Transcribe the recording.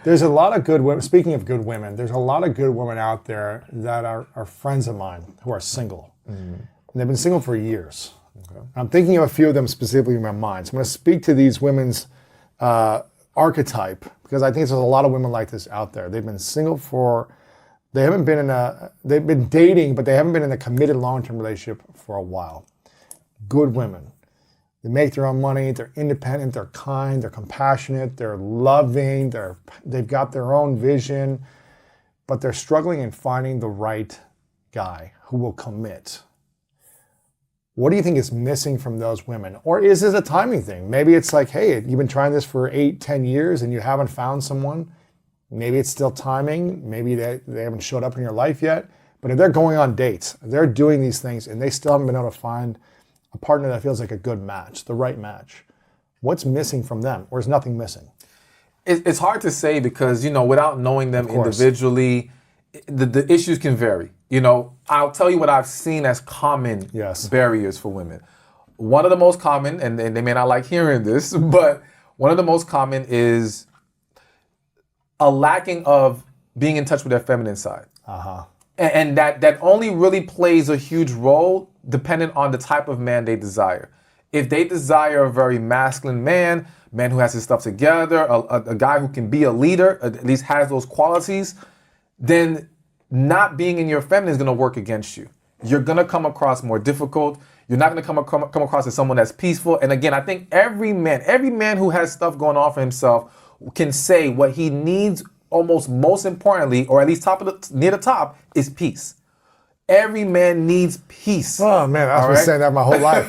There's a lot of good women. Speaking of good women, there's a lot of good women out there that are friends of mine who are single. And they've been single for years. Okay. I'm thinking of a few of them specifically in my mind. So I'm going to speak to these women's archetype because I think there's a lot of women like this out there. They've been single they've been dating, but they haven't been in a committed long-term relationship for a while. Good women. They make their own money, they're independent, they're kind, they're compassionate, they're loving, they've got their own vision, but they're struggling in finding the right guy who will commit. What do you think is missing from those women? Or is this a timing thing? Maybe it's like, hey, you've been trying this for 8-10 years and you haven't found someone. Maybe it's still timing. Maybe they haven't showed up in your life yet. But if they're going on dates, they're doing these things and they still haven't been able to find a partner that feels like a good match, the right match. What's missing from them? Or is nothing missing? It's hard to say because, without knowing them individually, the issues can vary. I'll tell you what I've seen as common barriers for women. One of the most common, and they may not like hearing this, but one of the most common is a lacking of being in touch with their feminine side. And that only really plays a huge role dependent on the type of man they desire. If they desire a very masculine man who has his stuff together, a guy who can be a leader, at least has those qualities, then not being in your feminine is going to work against you. You're going to come across more difficult. You're not going to come across as someone that's peaceful. And again, I think every man who has stuff going on for himself can say what he needs almost most importantly, or at least near the top, is peace. Every man needs peace. Oh man, I've been saying that my whole life.